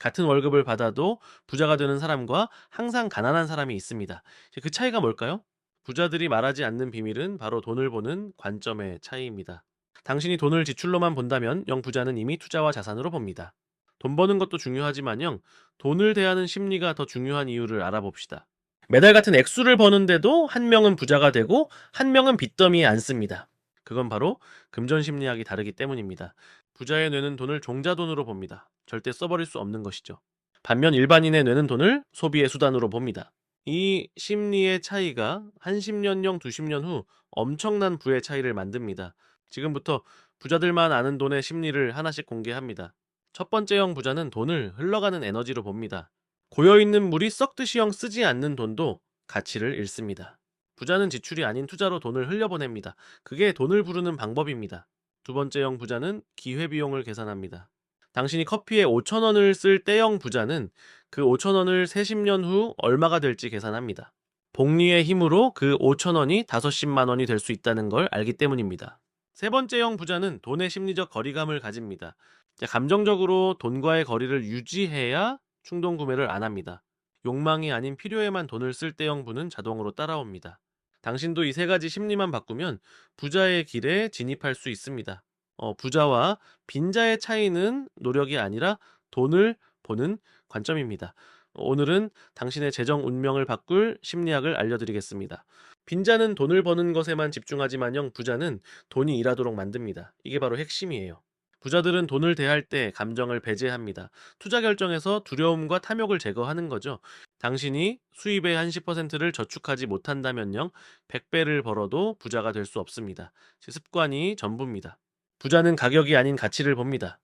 같은 월급을 받아도 부자가 되는 사람과 항상 가난한 사람이 있습니다. 그 차이가 뭘까요? 부자들이 말하지 않는 비밀은 바로 돈을 보는 관점의 차이입니다. 당신이 돈을 지출로만 본다면 영 부자는 이미 투자와 자산으로 봅니다. 돈 버는 것도 중요하지만요, 돈을 대하는 심리가 더 중요한 이유를 알아봅시다. 매달 같은 액수를 버는데도 한 명은 부자가 되고 한 명은 빚더미에 앉습니다. 그건 바로 금전 심리학이 다르기 때문입니다. 부자의 뇌는 돈을 종자돈으로 봅니다. 절대 써버릴 수 없는 것이죠. 반면 일반인의 뇌는 돈을 소비의 수단으로 봅니다. 이 심리의 차이가 한 10년형, 20년 후 엄청난 부의 차이를 만듭니다. 지금부터 부자들만 아는 돈의 심리를 하나씩 공개합니다. 첫 번째형 부자는 돈을 흘러가는 에너지로 봅니다. 고여있는 물이 썩듯이형 쓰지 않는 돈도 가치를 잃습니다. 부자는 지출이 아닌 투자로 돈을 흘려보냅니다. 그게 돈을 부르는 방법입니다. 두 번째형 부자는 기회비용을 계산합니다. 당신이 커피에 5천 원을 쓸 때형 부자는 그 5천 원을 30년 후 얼마가 될지 계산합니다. 복리의 힘으로 그 5천 원이 50만 원이 될 수 있다는 걸 알기 때문입니다. 세 번째형 부자는 돈의 심리적 거리감을 가집니다. 감정적으로 돈과의 거리를 유지해야 충동 구매를 안 합니다. 욕망이 아닌 필요에만 돈을 쓸 때형 부는 자동으로 따라옵니다. 당신도 이 세 가지 심리만 바꾸면 부자의 길에 진입할 수 있습니다. 부자와 빈자의 차이는 노력이 아니라 돈을 보는 관점입니다. 오늘은 당신의 재정 운명을 바꿀 심리학을 알려드리겠습니다. 빈자는 돈을 버는 것에만 집중하지만요, 부자는 돈이 일하도록 만듭니다. 이게 바로 핵심이에요. 부자들은 돈을 대할 때 감정을 배제합니다. 투자 결정에서 두려움과 탐욕을 제거하는 거죠. 당신이 수입의 한 10%를 저축하지 못한다면요, 100배를 벌어도 부자가 될 수 없습니다. 습관이 전부입니다. 부자는 가격이 아닌 가치를 봅니다.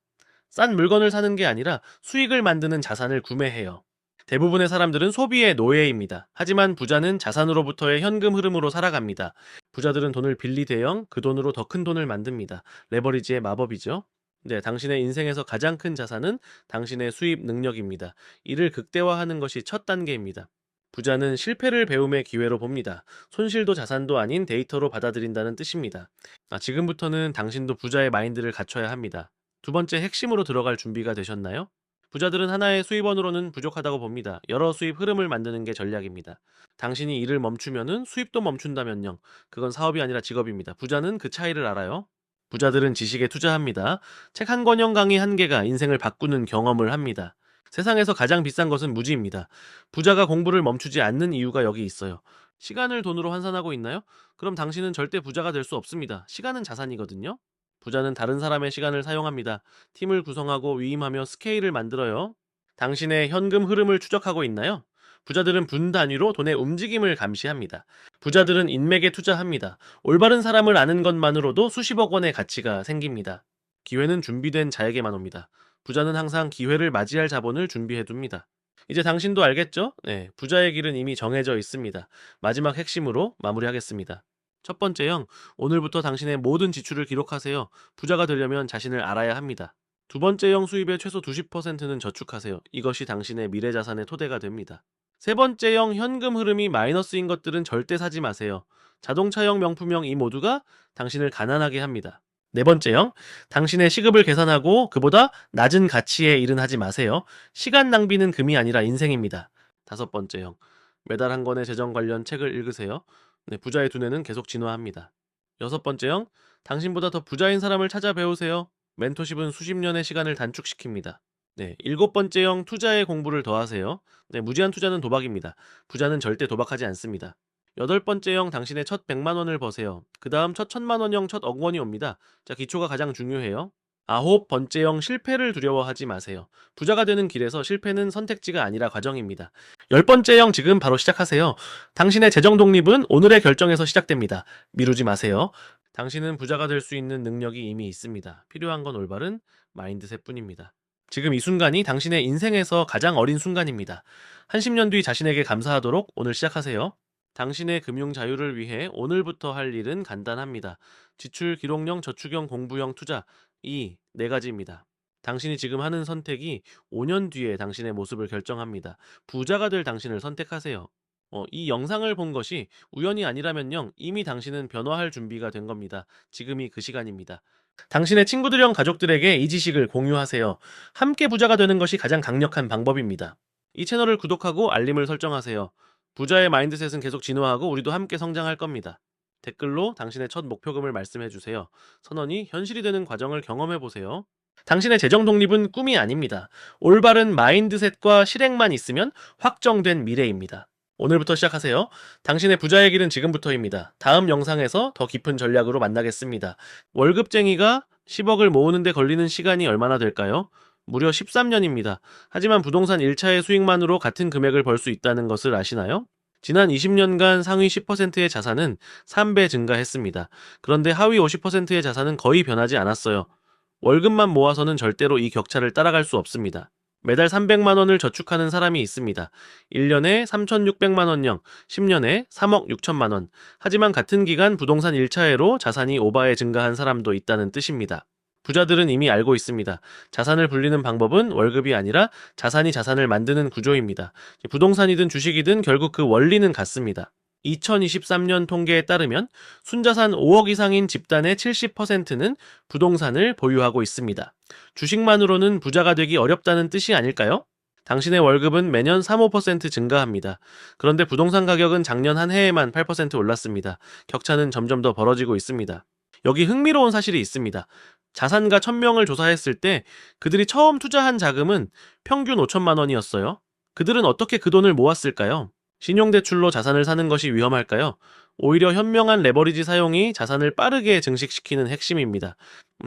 싼 물건을 사는 게 아니라 수익을 만드는 자산을 구매해요. 대부분의 사람들은 소비의 노예입니다. 하지만 부자는 자산으로부터의 현금 흐름으로 살아갑니다. 부자들은 돈을 빌리 대영, 그 돈으로 더 큰 돈을 만듭니다. 레버리지의 마법이죠. 네, 당신의 인생에서 가장 큰 자산은 당신의 수입 능력입니다. 이를 극대화하는 것이 첫 단계입니다. 부자는 실패를 배움의 기회로 봅니다. 손실도 자산도 아닌 데이터로 받아들인다는 뜻입니다. 지금부터는 당신도 부자의 마인드를 갖춰야 합니다. 두 번째 핵심으로 들어갈 준비가 되셨나요? 부자들은 하나의 수입원으로는 부족하다고 봅니다. 여러 수입 흐름을 만드는 게 전략입니다. 당신이 일을 멈추면은 수입도 멈춘다면요, 그건 사업이 아니라 직업입니다. 부자는 그 차이를 알아요. 부자들은 지식에 투자합니다. 책 한 권형 강의 한 개가 인생을 바꾸는 경험을 합니다. 세상에서 가장 비싼 것은 무지입니다. 부자가 공부를 멈추지 않는 이유가 여기 있어요. 시간을 돈으로 환산하고 있나요? 그럼 당신은 절대 부자가 될 수 없습니다. 시간은 자산이거든요. 부자는 다른 사람의 시간을 사용합니다. 팀을 구성하고 위임하며 스케일을 만들어요. 당신의 현금 흐름을 추적하고 있나요? 부자들은 분 단위로 돈의 움직임을 감시합니다. 부자들은 인맥에 투자합니다. 올바른 사람을 아는 것만으로도 수십억 원의 가치가 생깁니다. 기회는 준비된 자에게만 옵니다. 부자는 항상 기회를 맞이할 자본을 준비해둡니다. 이제 당신도 알겠죠? 네, 부자의 길은 이미 정해져 있습니다. 마지막 핵심으로 마무리하겠습니다. 첫 번째형, 오늘부터 당신의 모든 지출을 기록하세요. 부자가 되려면 자신을 알아야 합니다. 두 번째형, 수입의 최소 20%는 저축하세요. 이것이 당신의 미래 자산의 토대가 됩니다. 세 번째형, 현금 흐름이 마이너스인 것들은 절대 사지 마세요. 자동차형, 명품형 이 모두가 당신을 가난하게 합니다. 네 번째형, 당신의 시급을 계산하고 그보다 낮은 가치의 일은 하지 마세요. 시간 낭비는 금이 아니라 인생입니다. 다섯 번째형, 매달 한 권의 재정 관련 책을 읽으세요. 네, 부자의 두뇌는 계속 진화합니다. 여섯 번째형, 당신보다 더 부자인 사람을 찾아 배우세요. 멘토십은 수십 년의 시간을 단축시킵니다. 네, 일곱 번째형, 투자의 공부를 더 하세요. 네, 무제한 투자는 도박입니다. 부자는 절대 도박하지 않습니다. 여덟 번째형, 당신의 첫 100만 원을 버세요. 그 다음 첫 1000만 원형, 첫 억 원이 옵니다. 기초가 가장 중요해요. 아홉 번째형, 실패를 두려워하지 마세요. 부자가 되는 길에서 실패는 선택지가 아니라 과정입니다. 열 번째형, 지금 바로 시작하세요. 당신의 재정 독립은 오늘의 결정에서 시작됩니다. 미루지 마세요. 당신은 부자가 될 수 있는 능력이 이미 있습니다. 필요한 건 올바른 마인드셋뿐입니다. 지금 이 순간이 당신의 인생에서 가장 어린 순간입니다. 한 10년 뒤 자신에게 감사하도록 오늘 시작하세요. 당신의 금융 자유를 위해 오늘부터 할 일은 간단합니다. 지출 기록형, 저축형, 공부형, 투자, 이 네 가지입니다. 당신이 지금 하는 선택이 5년 뒤에 당신의 모습을 결정합니다. 부자가 될 당신을 선택하세요. 이 영상을 본 것이 우연이 아니라면요, 이미 당신은 변화할 준비가 된 겁니다. 지금이 그 시간입니다. 당신의 친구들형 가족들에게 이 지식을 공유하세요. 함께 부자가 되는 것이 가장 강력한 방법입니다. 이 채널을 구독하고 알림을 설정하세요. 부자의 마인드셋은 계속 진화하고 우리도 함께 성장할 겁니다. 댓글로 당신의 첫 목표금을 말씀해 주세요. 선언이 현실이 되는 과정을 경험해 보세요. 당신의 재정 독립은 꿈이 아닙니다. 올바른 마인드셋과 실행만 있으면 확정된 미래입니다. 오늘부터 시작하세요. 당신의 부자의 길은 지금부터입니다. 다음 영상에서 더 깊은 전략으로 만나겠습니다. 월급쟁이가 10억을 모으는데 걸리는 시간이 얼마나 될까요? 무려 13년입니다. 하지만 부동산 1차의 수익만으로 같은 금액을 벌 수 있다는 것을 아시나요? 지난 20년간 상위 10%의 자산은 3배 증가했습니다. 그런데 하위 50%의 자산은 거의 변하지 않았어요. 월급만 모아서는 절대로 이 격차를 따라갈 수 없습니다. 매달 300만 원을 저축하는 사람이 있습니다. 1년에 3,600만 원령, 10년에 3억 6천만 원. 하지만 같은 기간 부동산 1차회로 자산이 오바에 증가한 사람도 있다는 뜻입니다. 부자들은 이미 알고 있습니다. 자산을 불리는 방법은 월급이 아니라 자산이 자산을 만드는 구조입니다. 부동산이든 주식이든 결국 그 원리는 같습니다. 2023년 통계에 따르면 순자산 5억 이상인 집단의 70%는 부동산을 보유하고 있습니다. 주식만으로는 부자가 되기 어렵다는 뜻이 아닐까요? 당신의 월급은 매년 3~5% 증가합니다. 그런데 부동산 가격은 작년 한 해에만 8% 올랐습니다. 격차는 점점 더 벌어지고 있습니다. 여기 흥미로운 사실이 있습니다. 자산가 1000명을 조사했을 때 그들이 처음 투자한 자금은 평균 5천만 원이었어요. 그들은 어떻게 그 돈을 모았을까요? 신용대출로 자산을 사는 것이 위험할까요? 오히려 현명한 레버리지 사용이 자산을 빠르게 증식시키는 핵심입니다.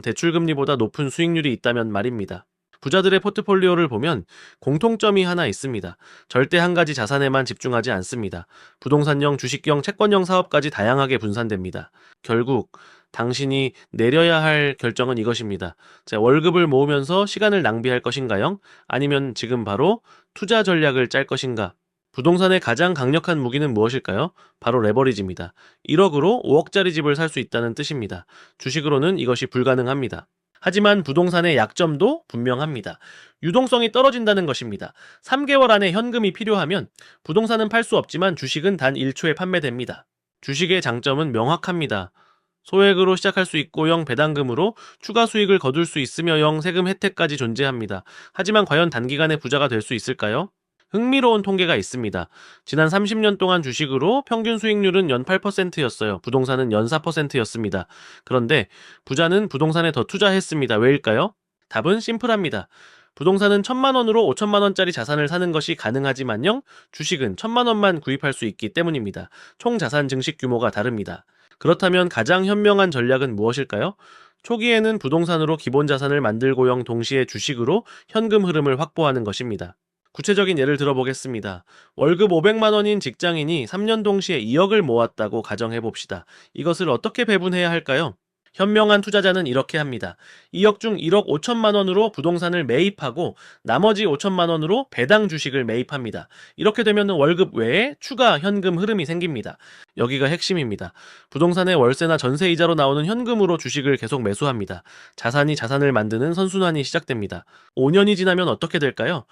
대출금리보다 높은 수익률이 있다면 말입니다. 부자들의 포트폴리오를 보면 공통점이 하나 있습니다. 절대 한 가지 자산에만 집중하지 않습니다. 부동산형, 주식형, 채권형 사업까지 다양하게 분산됩니다. 결국 당신이 내려야 할 결정은 이것입니다. 월급을 모으면서 시간을 낭비할 것인가요? 아니면 지금 바로 투자 전략을 짤 것인가? 부동산의 가장 강력한 무기는 무엇일까요? 바로 레버리지입니다. 1억으로 5억짜리 집을 살 수 있다는 뜻입니다. 주식으로는 이것이 불가능합니다. 하지만 부동산의 약점도 분명합니다. 유동성이 떨어진다는 것입니다. 3개월 안에 현금이 필요하면 부동산은 팔 수 없지만 주식은 단 1초에 판매됩니다. 주식의 장점은 명확합니다. 소액으로 시작할 수 있고 영 배당금으로 추가 수익을 거둘 수 있으며 영 세금 혜택까지 존재합니다. 하지만 과연 단기간에 부자가 될 수 있을까요? 흥미로운 통계가 있습니다. 지난 30년 동안 주식으로 평균 수익률은 연 8%였어요. 부동산은 연 4%였습니다. 그런데 부자는 부동산에 더 투자했습니다. 왜일까요? 답은 심플합니다. 부동산은 1,000만 원으로 5천만 원짜리 자산을 사는 것이 가능하지만요. 주식은 1,000만 원만 구입할 수 있기 때문입니다. 총 자산 증식 규모가 다릅니다. 그렇다면 가장 현명한 전략은 무엇일까요? 초기에는 부동산으로 기본 자산을 만들고영 동시에 주식으로 현금 흐름을 확보하는 것입니다. 구체적인 예를 들어보겠습니다. 월급 500만 원인 직장인이 3년 동시에 2억을 모았다고 가정해봅시다. 이것을 어떻게 배분해야 할까요? 현명한 투자자는 이렇게 합니다. 2억 중 1억 5천만 원으로 부동산을 매입하고 나머지 5천만 원으로 배당 주식을 매입합니다. 이렇게 되면 월급 외에 추가 현금 흐름이 생깁니다. 여기가 핵심입니다. 부동산의 월세나 전세 이자로 나오는 현금으로 주식을 계속 매수합니다. 자산이 자산을 만드는 선순환이 시작됩니다. 5년이 지나면 어떻게 될까요?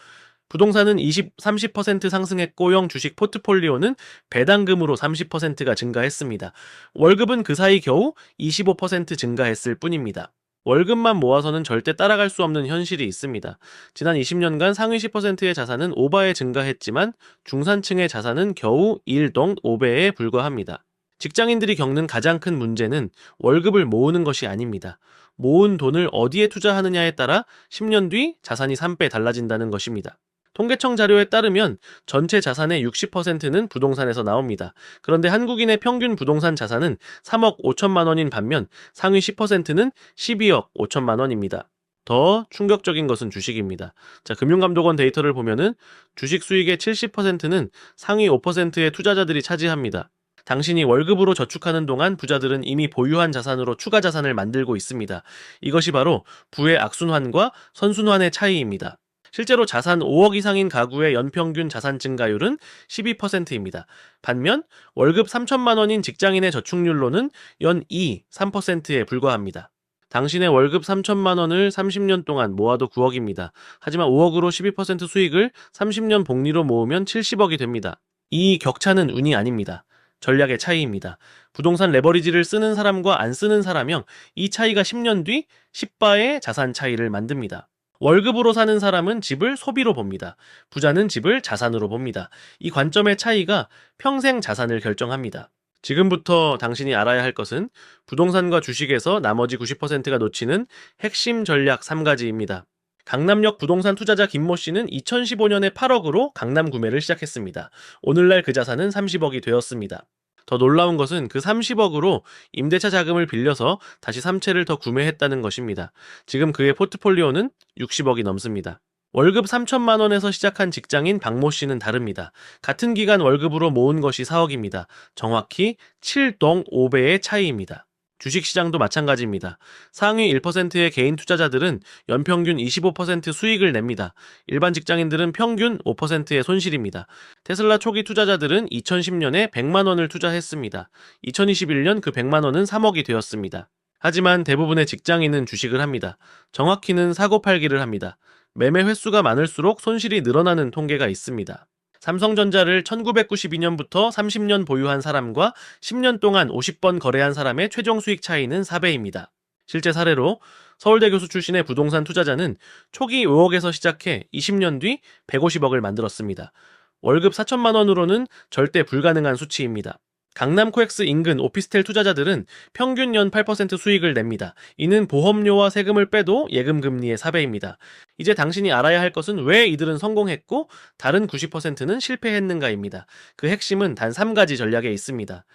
부동산은 30% 상승했고 영 주식 포트폴리오는 배당금으로 30%가 증가했습니다. 월급은 그 사이 겨우 25% 증가했을 뿐입니다. 월급만 모아서는 절대 따라갈 수 없는 현실이 있습니다. 지난 20년간 상위 10%의 자산은 5배에 증가했지만 중산층의 자산은 겨우 1.5배에 불과합니다. 직장인들이 겪는 가장 큰 문제는 월급을 모으는 것이 아닙니다. 모은 돈을 어디에 투자하느냐에 따라 10년 뒤 자산이 3배 달라진다는 것입니다. 통계청 자료에 따르면 전체 자산의 60%는 부동산에서 나옵니다. 그런데 한국인의 평균 부동산 자산은 3억 5천만 원인 반면 상위 10%는 12억 5천만 원입니다. 더 충격적인 것은 주식입니다. 금융감독원 데이터를 보면은 주식 수익의 70%는 상위 5%의 투자자들이 차지합니다. 당신이 월급으로 저축하는 동안 부자들은 이미 보유한 자산으로 추가 자산을 만들고 있습니다. 이것이 바로 부의 악순환과 선순환의 차이입니다. 실제로 자산 5억 이상인 가구의 연평균 자산 증가율은 12%입니다. 반면 월급 3천만 원인 직장인의 저축률로는 연 3%에 불과합니다. 당신의 월급 3천만 원을 30년 동안 모아도 9억입니다. 하지만 5억으로 12% 수익을 30년 복리로 모으면 70억이 됩니다. 이 격차는 운이 아닙니다. 전략의 차이입니다. 부동산 레버리지를 쓰는 사람과 안 쓰는 사람형, 이 차이가 10년 뒤 10바의 자산 차이를 만듭니다. 월급으로 사는 사람은 집을 소비로 봅니다. 부자는 집을 자산으로 봅니다. 이 관점의 차이가 평생 자산을 결정합니다. 지금부터 당신이 알아야 할 것은 부동산과 주식에서 나머지 90%가 놓치는 핵심 전략 3가지입니다. 강남역 부동산 투자자 김모 씨는 2015년에 8억으로 강남 구매를 시작했습니다. 오늘날 그 자산은 30억이 되었습니다. 더 놀라운 것은 그 30억으로 임대차 자금을 빌려서 다시 3채를 더 구매했다는 것입니다. 지금 그의 포트폴리오는 60억이 넘습니다. 월급 3천만 원에서 시작한 직장인 박모 씨는 다릅니다. 같은 기간 월급으로 모은 것이 4억입니다. 정확히 7.5배의 차이입니다. 주식시장도 마찬가지입니다. 상위 1%의 개인 투자자들은 연평균 25% 수익을 냅니다. 일반 직장인들은 평균 5%의 손실입니다. 테슬라 초기 투자자들은 2010년에 100만 원을 투자했습니다. 2021년 그 100만 원은 3억이 되었습니다. 하지만 대부분의 직장인은 주식을 합니다. 정확히는 사고팔기를 합니다. 매매 횟수가 많을수록 손실이 늘어나는 통계가 있습니다. 삼성전자를 1992년부터 30년 보유한 사람과 10년 동안 50번 거래한 사람의 최종 수익 차이는 4배입니다. 실제 사례로 서울대 교수 출신의 부동산 투자자는 초기 5억에서 시작해 20년 뒤 150억을 만들었습니다. 월급 4천만 원으로는 절대 불가능한 수치입니다. 강남 코엑스 인근 오피스텔 투자자들은 평균 연 8% 수익을 냅니다. 이는 보험료와 세금을 빼도 예금 금리의 4배입니다. 이제 당신이 알아야 할 것은 왜 이들은 성공했고 다른 90%는 실패했는가입니다. 그 핵심은 단 3가지 전략에 있습니다.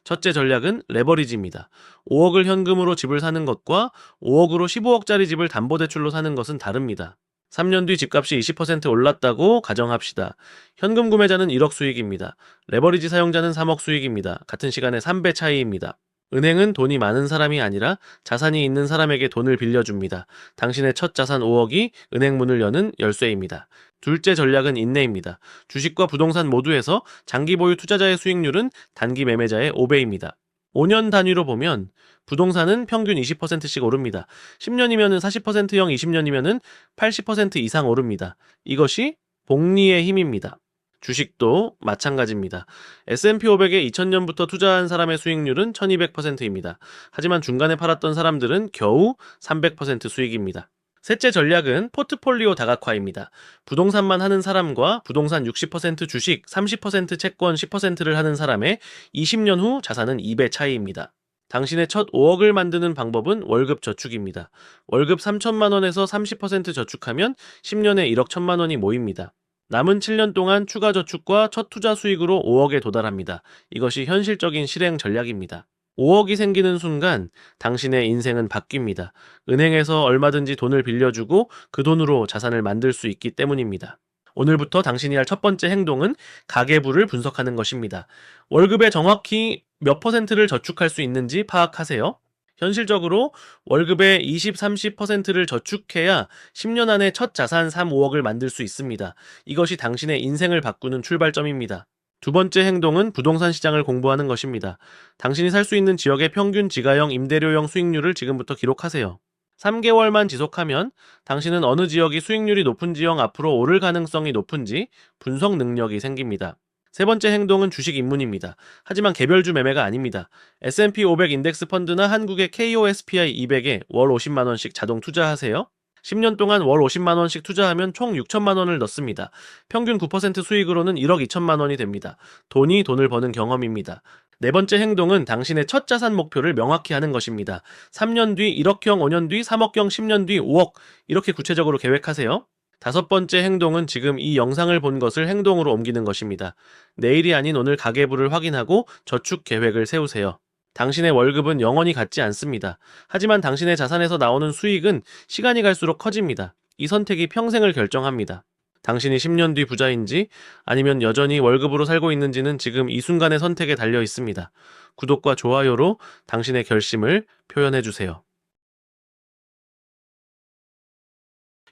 첫째 전략은 레버리지입니다. 5억을 현금으로 집을 사는 것과 5억으로 15억짜리 집을 담보대출로 사는 것은 다릅니다. 3년 뒤 집값이 20% 올랐다고 가정합시다. 현금 구매자는 1억 수익입니다. 레버리지 사용자는 3억 수익입니다. 같은 시간에 3배 차이입니다. 은행은 돈이 많은 사람이 아니라 자산이 있는 사람에게 돈을 빌려줍니다. 당신의 첫 자산 5억이 은행 문을 여는 열쇠입니다. 둘째 전략은 인내입니다. 주식과 부동산 모두에서 장기 보유 투자자의 수익률은 단기 매매자의 5배입니다. 5년 단위로 보면 부동산은 평균 20%씩 오릅니다. 10년이면 40%형 20년이면 80% 이상 오릅니다. 이것이 복리의 힘입니다. 주식도 마찬가지입니다. S&P 500에 2000년부터 투자한 사람의 수익률은 1200%입니다. 하지만 중간에 팔았던 사람들은 겨우 300% 수익입니다. 셋째 전략은 포트폴리오 다각화입니다. 부동산만 하는 사람과 부동산 60% 주식, 30% 채권 10%를 하는 사람의 20년 후 자산은 2배 차이입니다. 당신의 첫 5억을 만드는 방법은 월급 저축입니다. 월급 3천만 원에서 30% 저축하면 10년에 1억 1천만 원이 모입니다. 남은 7년 동안 추가 저축과 첫 투자 수익으로 5억에 도달합니다. 이것이 현실적인 실행 전략입니다. 5억이 생기는 순간 당신의 인생은 바뀝니다. 은행에서 얼마든지 돈을 빌려주고 그 돈으로 자산을 만들 수 있기 때문입니다. 오늘부터 당신이 할 첫 번째 행동은 가계부를 분석하는 것입니다. 월급의 정확히 몇 %를 저축할 수 있는지 파악하세요. 현실적으로 월급의 20, 30%를 저축해야 10년 안에 첫 자산 3, 5억을 만들 수 있습니다. 이것이 당신의 인생을 바꾸는 출발점입니다. 두 번째 행동은 부동산 시장을 공부하는 것입니다. 당신이 살 수 있는 지역의 평균 지가형 임대료형 수익률을 지금부터 기록하세요. 3개월만 지속하면 당신은 어느 지역이 수익률이 높은 지역 앞으로 오를 가능성이 높은지 분석 능력이 생깁니다. 세 번째 행동은 주식 입문입니다. 하지만 개별주 매매가 아닙니다. S&P 500 인덱스 펀드나 한국의 KOSPI 200에 월 50만 원씩 자동 투자하세요. 10년 동안 월 50만 원씩 투자하면 총 6천만 원을 넣습니다. 평균 9% 수익으로는 1억 2천만 원이 됩니다. 돈이 돈을 버는 경험입니다. 네 번째 행동은 당신의 첫 자산 목표를 명확히 하는 것입니다. 3년 뒤 1억형, 5년 뒤 3억형, 10년 뒤 5억 이렇게 구체적으로 계획하세요. 다섯 번째 행동은 지금 이 영상을 본 것을 행동으로 옮기는 것입니다. 내일이 아닌 오늘 가계부를 확인하고 저축 계획을 세우세요. 당신의 월급은 영원히 같지 않습니다. 하지만 당신의 자산에서 나오는 수익은 시간이 갈수록 커집니다. 이 선택이 평생을 결정합니다. 당신이 10년 뒤 부자인지 아니면 여전히 월급으로 살고 있는지는 지금 이 순간의 선택에 달려 있습니다. 구독과 좋아요로 당신의 결심을 표현해주세요.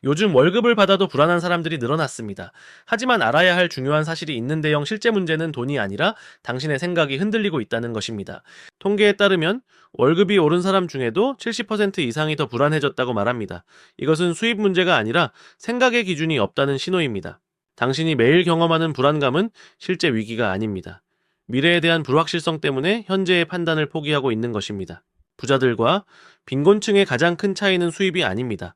요즘 월급을 받아도 불안한 사람들이 늘어났습니다. 하지만 알아야 할 중요한 사실이 있는데요. 실제 문제는 돈이 아니라 당신의 생각이 흔들리고 있다는 것입니다. 통계에 따르면 월급이 오른 사람 중에도 70% 이상이 더 불안해졌다고 말합니다. 이것은 수입 문제가 아니라 생각의 기준이 없다는 신호입니다. 당신이 매일 경험하는 불안감은 실제 위기가 아닙니다. 미래에 대한 불확실성 때문에 현재의 판단을 포기하고 있는 것입니다. 부자들과 빈곤층의 가장 큰 차이는 수입이 아닙니다.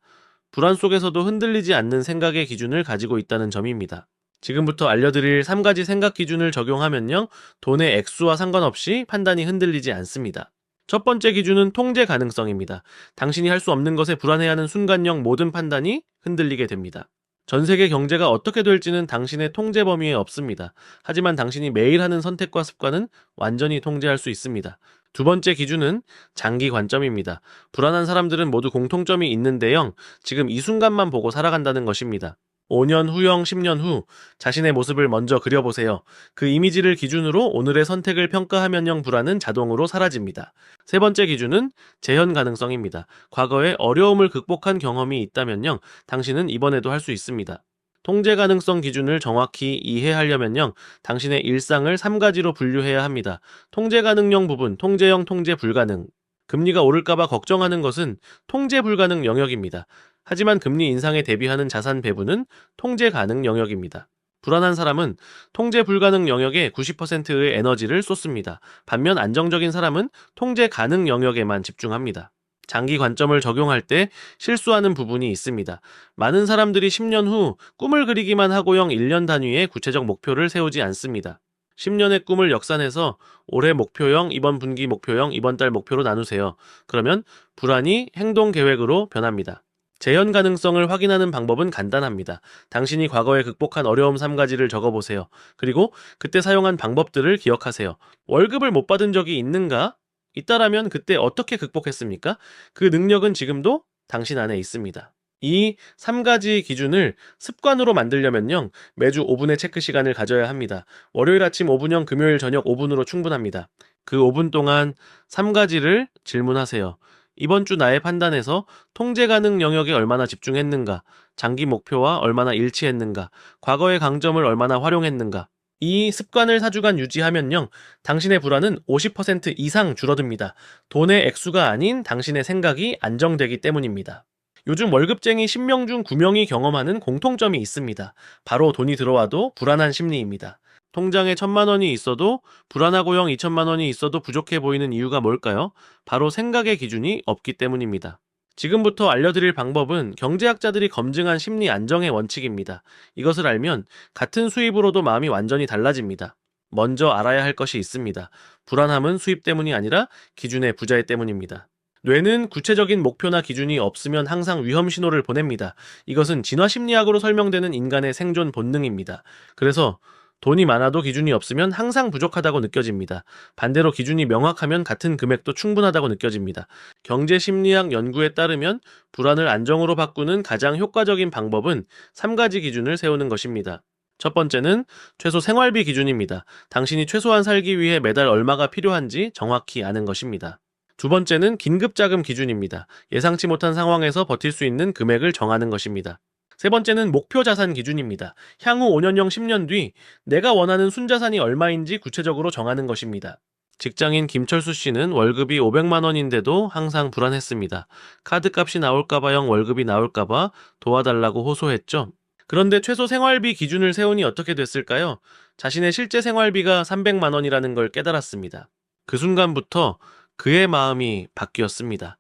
불안 속에서도 흔들리지 않는 생각의 기준을 가지고 있다는 점입니다. 지금부터 알려드릴 3가지 생각 기준을 적용하면요, 돈의 액수와 상관없이 판단이 흔들리지 않습니다. 첫 번째 기준은 통제 가능성입니다. 당신이 할 수 없는 것에 불안해하는 순간형 모든 판단이 흔들리게 됩니다. 전 세계 경제가 어떻게 될지는 당신의 통제 범위에 없습니다. 하지만 당신이 매일 하는 선택과 습관은 완전히 통제할 수 있습니다. 두 번째 기준은 장기 관점입니다. 불안한 사람들은 모두 공통점이 있는데요, 지금 이 순간만 보고 살아간다는 것입니다. 5년 후형 10년 후 자신의 모습을 먼저 그려보세요. 그 이미지를 기준으로 오늘의 선택을 평가하면형 불안은 자동으로 사라집니다. 세 번째 기준은 재현 가능성입니다. 과거에 어려움을 극복한 경험이 있다면요, 당신은 이번에도 할 수 있습니다. 통제 가능성 기준을 정확히 이해하려면요, 당신의 일상을 3가지로 분류해야 합니다. 통제 가능형 부분, 통제형, 통제 불가능. 금리가 오를까봐 걱정하는 것은 통제 불가능 영역입니다. 하지만 금리 인상에 대비하는 자산 배분은 통제 가능 영역입니다. 불안한 사람은 통제 불가능 영역에 90%의 에너지를 쏟습니다. 반면 안정적인 사람은 통제 가능 영역에만 집중합니다. 장기 관점을 적용할 때 실수하는 부분이 있습니다. 많은 사람들이 10년 후 꿈을 그리기만 하고형 1년 단위의 구체적 목표를 세우지 않습니다. 10년의 꿈을 역산해서 올해 목표형, 이번 분기 목표형, 이번 달 목표로 나누세요. 그러면 불안이 행동 계획으로 변합니다. 재현 가능성을 확인하는 방법은 간단합니다. 당신이 과거에 극복한 어려움 3가지를 적어보세요. 그리고 그때 사용한 방법들을 기억하세요. 월급을 못 받은 적이 있는가? 있다라면 그때 어떻게 극복했습니까? 그 능력은 지금도 당신 안에 있습니다. 이 3가지 기준을 습관으로 만들려면요, 매주 5분의 체크 시간을 가져야 합니다. 월요일 아침 5분형, 금요일 저녁 5분으로 충분합니다. 그 5분 동안 3가지를 질문하세요. 이번 주 나의 판단에서 통제 가능 영역에 얼마나 집중했는가, 장기 목표와 얼마나 일치했는가, 과거의 강점을 얼마나 활용했는가. 이 습관을 4주간 유지하면요, 당신의 불안은 50% 이상 줄어듭니다. 돈의 액수가 아닌 당신의 생각이 안정되기 때문입니다. 요즘 월급쟁이 10명 중 9명이 경험하는 공통점이 있습니다. 바로 돈이 들어와도 불안한 심리입니다. 통장에 1,000만 원이 있어도 불안하고형 2,000만 원이 있어도 부족해 보이는 이유가 뭘까요? 바로 생각의 기준이 없기 때문입니다. 지금부터 알려드릴 방법은 경제학자들이 검증한 심리 안정의 원칙입니다. 이것을 알면 같은 수입으로도 마음이 완전히 달라집니다. 먼저 알아야 할 것이 있습니다. 불안함은 수입 때문이 아니라 기준의 부자의 때문입니다. 뇌는 구체적인 목표나 기준이 없으면 항상 위험 신호를 보냅니다. 이것은 진화 심리학으로 설명되는 인간의 생존 본능입니다. 그래서 돈이 많아도 기준이 없으면 항상 부족하다고 느껴집니다. 반대로 기준이 명확하면 같은 금액도 충분하다고 느껴집니다. 경제심리학 연구에 따르면 불안을 안정으로 바꾸는 가장 효과적인 방법은 3가지 기준을 세우는 것입니다. 첫 번째는 최소 생활비 기준입니다. 당신이 최소한 살기 위해 매달 얼마가 필요한지 정확히 아는 것입니다. 두 번째는 긴급자금 기준입니다. 예상치 못한 상황에서 버틸 수 있는 금액을 정하는 것입니다. 세 번째는 목표 자산 기준입니다. 향후 5년형 10년 뒤 내가 원하는 순자산이 얼마인지 구체적으로 정하는 것입니다. 직장인 김철수 씨는 월급이 500만 원인데도 항상 불안했습니다. 카드값이 나올까봐형 월급이 나올까봐 도와달라고 호소했죠. 그런데 최소 생활비 기준을 세우니 어떻게 됐을까요? 자신의 실제 생활비가 300만 원이라는 걸 깨달았습니다. 그 순간부터 그의 마음이 바뀌었습니다.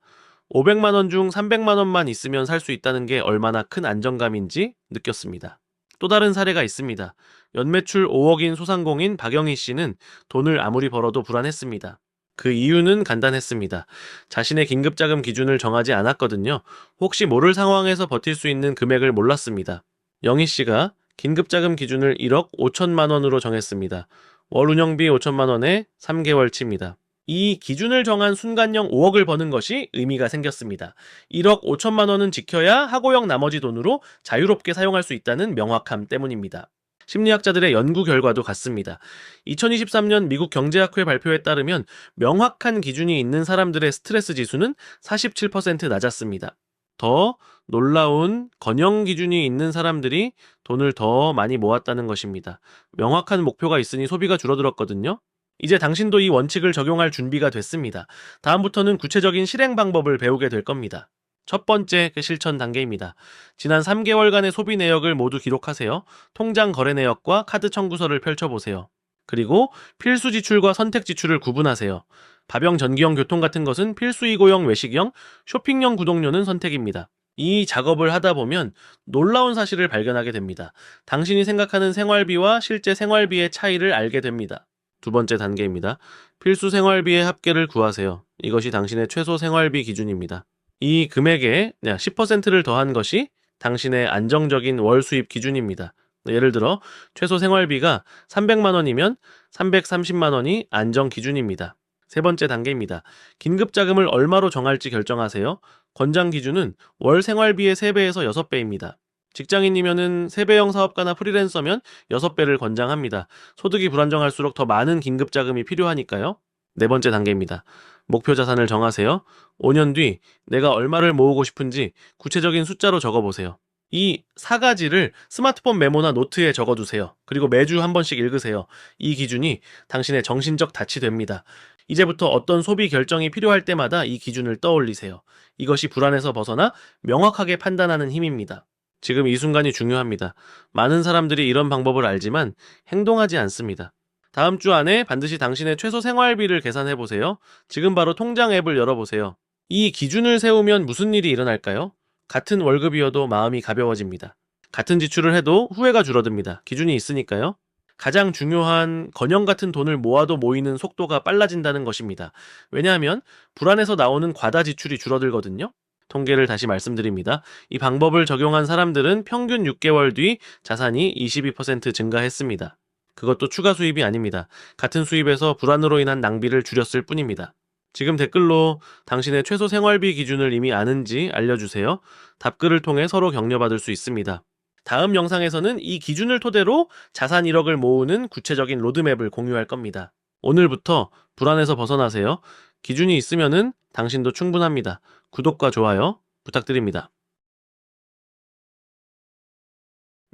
500만 원 중 300만 원만 있으면 살 수 있다는 게 얼마나 큰 안정감인지 느꼈습니다. 또 다른 사례가 있습니다. 연매출 5억인 소상공인 박영희 씨는 돈을 아무리 벌어도 불안했습니다. 그 이유는 간단했습니다. 자신의 긴급자금 기준을 정하지 않았거든요. 혹시 모를 상황에서 버틸 수 있는 금액을 몰랐습니다. 영희 씨가 긴급자금 기준을 1억 5천만 원으로 정했습니다. 월 운영비 5천만 원에 3개월치입니다. 이 기준을 정한 순간형 5억을 버는 것이 의미가 생겼습니다. 1억 5천만 원은 지켜야 하고형 나머지 돈으로 자유롭게 사용할 수 있다는 명확함 때문입니다. 심리학자들의 연구 결과도 같습니다. 2023년 미국 경제학회 발표에 따르면 명확한 기준이 있는 사람들의 스트레스 지수는 47% 낮았습니다. 더 놀라운 건영 기준이 있는 사람들이 돈을 더 많이 모았다는 것입니다. 명확한 목표가 있으니 소비가 줄어들었거든요. 이제 당신도 이 원칙을 적용할 준비가 됐습니다. 다음부터는 구체적인 실행 방법을 배우게 될 겁니다. 첫 번째 실천 단계입니다. 지난 3개월간의 소비 내역을 모두 기록하세요. 통장 거래 내역과 카드 청구서를 펼쳐보세요. 그리고 필수 지출과 선택 지출을 구분하세요. 밥용, 전기용, 교통 같은 것은 필수이고형, 외식용, 쇼핑용 구독료는 선택입니다. 이 작업을 하다 보면 놀라운 사실을 발견하게 됩니다. 당신이 생각하는 생활비와 실제 생활비의 차이를 알게 됩니다. 두 번째 단계입니다. 필수 생활비의 합계를 구하세요. 이것이 당신의 최소 생활비 기준입니다. 이 금액에 10%를 더한 것이 당신의 안정적인 월 수입 기준입니다. 예를 들어 최소 생활비가 300만 원이면 330만 원이 안정 기준입니다. 세 번째 단계입니다. 긴급 자금을 얼마로 정할지 결정하세요. 권장 기준은 월 생활비의 3배에서 6배입니다. 직장인이면은 세배형 사업가나 프리랜서면 6배를 권장합니다. 소득이 불안정할수록 더 많은 긴급 자금이 필요하니까요. 네 번째 단계입니다. 목표 자산을 정하세요. 5년 뒤 내가 얼마를 모으고 싶은지 구체적인 숫자로 적어보세요. 이 4가지를 스마트폰 메모나 노트에 적어두세요. 그리고 매주 한 번씩 읽으세요. 이 기준이 당신의 정신적 닻이 됩니다. 이제부터 어떤 소비 결정이 필요할 때마다 이 기준을 떠올리세요. 이것이 불안에서 벗어나 명확하게 판단하는 힘입니다. 지금 이 순간이 중요합니다. 많은 사람들이 이런 방법을 알지만 행동하지 않습니다. 다음 주 안에 반드시 당신의 최소 생활비를 계산해보세요. 지금 바로 통장 앱을 열어보세요. 이 기준을 세우면 무슨 일이 일어날까요? 같은 월급이어도 마음이 가벼워집니다. 같은 지출을 해도 후회가 줄어듭니다. 기준이 있으니까요. 가장 중요한 건영 같은 돈을 모아도 모이는 속도가 빨라진다는 것입니다. 왜냐하면 불안에서 나오는 과다 지출이 줄어들거든요. 통계를 다시 말씀드립니다. 이 방법을 적용한 사람들은 평균 6개월 뒤 자산이 22% 증가했습니다. 그것도 추가 수입이 아닙니다. 같은 수입에서 불안으로 인한 낭비를 줄였을 뿐입니다. 지금 댓글로 당신의 최소 생활비 기준을 이미 아는지 알려주세요. 답글을 통해 서로 격려받을 수 있습니다. 다음 영상에서는 이 기준을 토대로 자산 1억을 모으는 구체적인 로드맵을 공유할 겁니다. 오늘부터 불안에서 벗어나세요. 기준이 있으면은 당신도 충분합니다. 구독과 좋아요 부탁드립니다.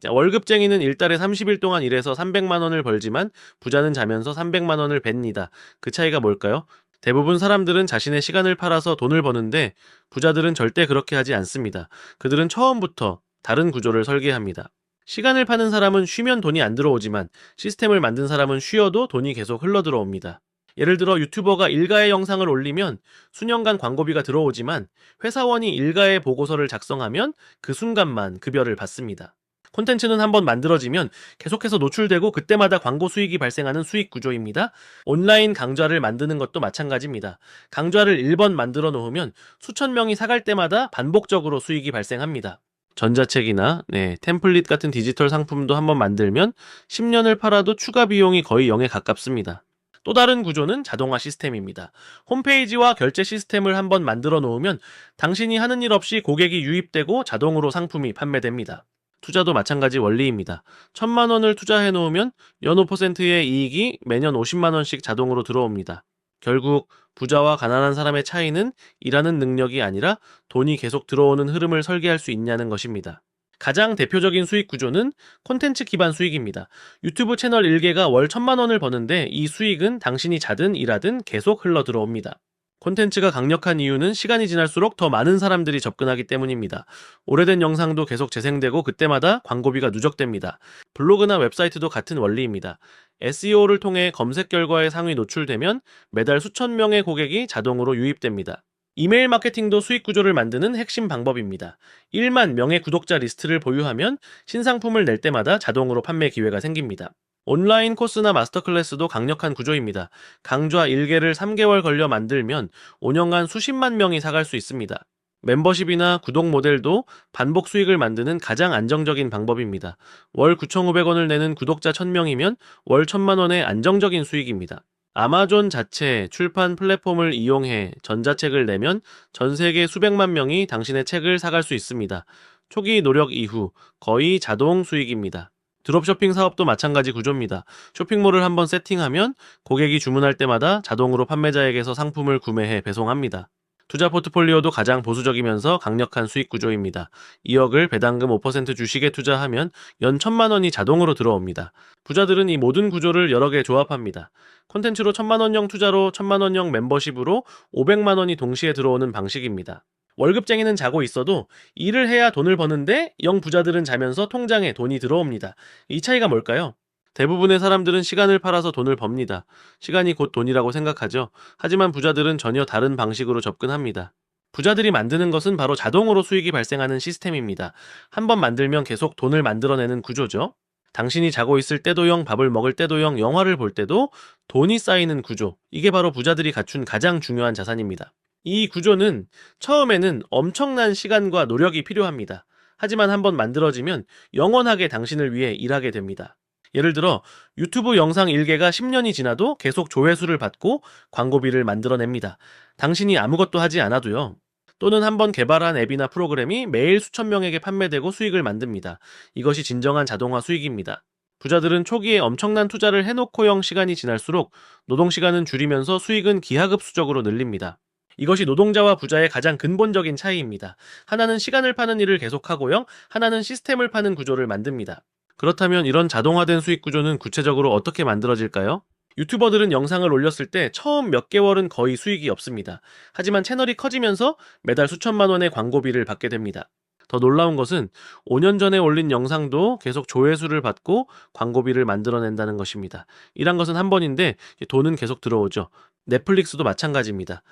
월급쟁이는 일달에 30일 동안 일해서 300만 원을 벌지만 부자는 자면서 300만 원을 뱉니다. 그 차이가 뭘까요? 대부분 사람들은 자신의 시간을 팔아서 돈을 버는데 부자들은 절대 그렇게 하지 않습니다. 그들은 처음부터 다른 구조를 설계합니다. 시간을 파는 사람은 쉬면 돈이 안 들어오지만 시스템을 만든 사람은 쉬어도 돈이 계속 흘러들어옵니다. 예를 들어 유튜버가 일가의 영상을 올리면 수년간 광고비가 들어오지만 회사원이 일가의 보고서를 작성하면 그 순간만 급여를 받습니다. 콘텐츠는 한번 만들어지면 계속해서 노출되고 그때마다 광고 수익이 발생하는 수익 구조입니다. 온라인 강좌를 만드는 것도 마찬가지입니다. 강좌를 1번 만들어 놓으면 수천 명이 사갈 때마다 반복적으로 수익이 발생합니다. 전자책이나 템플릿 같은 디지털 상품도 한번 만들면 10년을 팔아도 추가 비용이 거의 0에 가깝습니다. 또 다른 구조는 자동화 시스템입니다. 홈페이지와 결제 시스템을 한번 만들어 놓으면 당신이 하는 일 없이 고객이 유입되고 자동으로 상품이 판매됩니다. 투자도 마찬가지 원리입니다. 1,000만 원을 투자해 놓으면 연 5%의 이익이 매년 50만 원씩 자동으로 들어옵니다. 결국 부자와 가난한 사람의 차이는 일하는 능력이 아니라 돈이 계속 들어오는 흐름을 설계할 수 있냐는 것입니다. 가장 대표적인 수익 구조는 콘텐츠 기반 수익입니다. 유튜브 채널 1개가 월 1,000만 원을 버는데 이 수익은 당신이 자든 일하든 계속 흘러 들어옵니다. 콘텐츠가 강력한 이유는 시간이 지날수록 더 많은 사람들이 접근하기 때문입니다. 오래된 영상도 계속 재생되고 그때마다 광고비가 누적됩니다. 블로그나 웹사이트도 같은 원리입니다. SEO를 통해 검색 결과에 상위 노출되면 매달 수천 명의 고객이 자동으로 유입됩니다. 이메일 마케팅도 수익 구조를 만드는 핵심 방법입니다. 1만 명의 구독자 리스트를 보유하면 신상품을 낼 때마다 자동으로 판매 기회가 생깁니다. 온라인 코스나 마스터 클래스도 강력한 구조입니다. 강좌 1개를 3개월 걸려 만들면 5년간 수십만 명이 사갈 수 있습니다. 멤버십이나 구독 모델도 반복 수익을 만드는 가장 안정적인 방법입니다. 월 9,500원을 내는 구독자 1,000명이면 월 1,000만 원의 안정적인 수익입니다. 아마존 자체 출판 플랫폼을 이용해 전자책을 내면 전 세계 수백만 명이 당신의 책을 사갈 수 있습니다. 초기 노력 이후 거의 자동 수익입니다. 드롭쇼핑 사업도 마찬가지 구조입니다. 쇼핑몰을 한번 세팅하면 고객이 주문할 때마다 자동으로 판매자에게서 상품을 구매해 배송합니다. 투자 포트폴리오도 가장 보수적이면서 강력한 수익 구조입니다. 2억을 배당금 5% 주식에 투자하면 연 1,000만 원이 자동으로 들어옵니다. 부자들은 이 모든 구조를 여러 개 조합합니다. 콘텐츠로 1,000만 원형 투자로 1,000만 원형 멤버십으로 500만 원이 동시에 들어오는 방식입니다. 월급쟁이는 자고 있어도 일을 해야 돈을 버는데 영 부자들은 자면서 통장에 돈이 들어옵니다. 이 차이가 뭘까요? 대부분의 사람들은 시간을 팔아서 돈을 법니다. 시간이 곧 돈이라고 생각하죠. 하지만 부자들은 전혀 다른 방식으로 접근합니다. 부자들이 만드는 것은 바로 자동으로 수익이 발생하는 시스템입니다. 한번 만들면 계속 돈을 만들어내는 구조죠. 당신이 자고 있을 때도용, 밥을 먹을 때도용, 영화를 볼 때도 돈이 쌓이는 구조. 이게 바로 부자들이 갖춘 가장 중요한 자산입니다. 이 구조는 처음에는 엄청난 시간과 노력이 필요합니다. 하지만 한번 만들어지면 영원하게 당신을 위해 일하게 됩니다. 예를 들어 유튜브 영상 1개가 10년이 지나도 계속 조회수를 받고 광고비를 만들어냅니다. 당신이 아무것도 하지 않아도요. 또는 한번 개발한 앱이나 프로그램이 매일 수천 명에게 판매되고 수익을 만듭니다. 이것이 진정한 자동화 수익입니다. 부자들은 초기에 엄청난 투자를 해놓고형 시간이 지날수록 노동시간은 줄이면서 수익은 기하급수적으로 늘립니다. 이것이 노동자와 부자의 가장 근본적인 차이입니다. 하나는 시간을 파는 일을 계속하고요. 하나는 시스템을 파는 구조를 만듭니다. 그렇다면 이런 자동화된 수익 구조는 구체적으로 어떻게 만들어질까요? 유튜버들은 영상을 올렸을 때 처음 몇 개월은 거의 수익이 없습니다. 하지만 채널이 커지면서 매달 수천만 원의 광고비를 받게 됩니다. 더 놀라운 것은 5년 전에 올린 영상도 계속 조회수를 받고 광고비를 만들어낸다는 것입니다. 이란 것은 한 번인데 돈은 계속 들어오죠. 넷플릭스도 마찬가지입니다.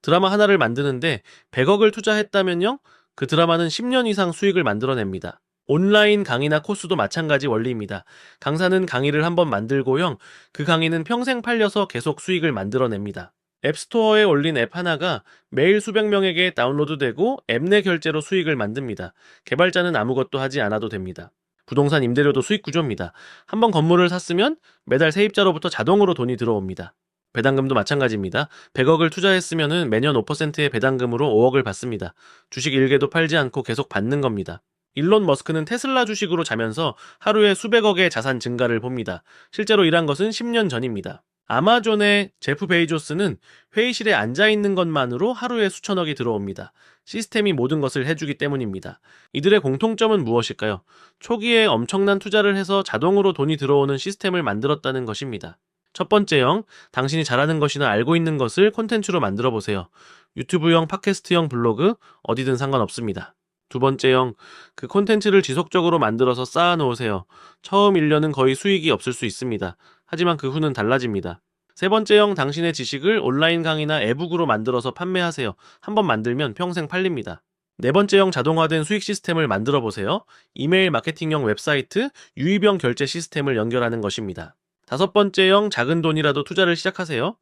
드라마 하나를 만드는데 100억을 투자했다면요? 그 드라마는 10년 이상 수익을 만들어냅니다. 온라인 강의나 코스도 마찬가지 원리입니다. 강사는 강의를 한번 만들고요. 그 강의는 평생 팔려서 계속 수익을 만들어냅니다. 앱스토어에 올린 앱 하나가 매일 수백 명에게 다운로드되고 앱 내 결제로 수익을 만듭니다. 개발자는 아무것도 하지 않아도 됩니다. 부동산 임대료도 수익 구조입니다. 한번 건물을 샀으면 매달 세입자로부터 자동으로 돈이 들어옵니다. 배당금도 마찬가지입니다. 100억을 투자했으면 매년 5%의 배당금으로 5억을 받습니다. 주식 1개도 팔지 않고 계속 받는 겁니다. 일론 머스크는 테슬라 주식으로 자면서 하루에 수백억의 자산 증가를 봅니다. 실제로 일한 것은 10년 전입니다. 아마존의 제프 베이조스는 회의실에 앉아있는 것만으로 하루에 수천억이 들어옵니다. 시스템이 모든 것을 해주기 때문입니다. 이들의 공통점은 무엇일까요? 초기에 엄청난 투자를 해서 자동으로 돈이 들어오는 시스템을 만들었다는 것입니다. 첫 번째형, 당신이 잘하는 것이나 알고 있는 것을 콘텐츠로 만들어 보세요. 유튜브형, 팟캐스트형, 블로그, 어디든 상관없습니다. 두 번째형, 그 콘텐츠를 지속적으로 만들어서 쌓아 놓으세요. 처음 1년은 거의 수익이 없을 수 있습니다. 하지만 그 후는 달라집니다. 세 번째형, 당신의 지식을 온라인 강의나 에북으로 만들어서 판매하세요. 한번 만들면 평생 팔립니다. 네 번째형, 자동화된 수익 시스템을 만들어 보세요. 이메일 마케팅형 웹사이트, 유입형 결제 시스템을 연결하는 것입니다. 다섯 번째형, 작은 돈이라도 투자를 시작하세요.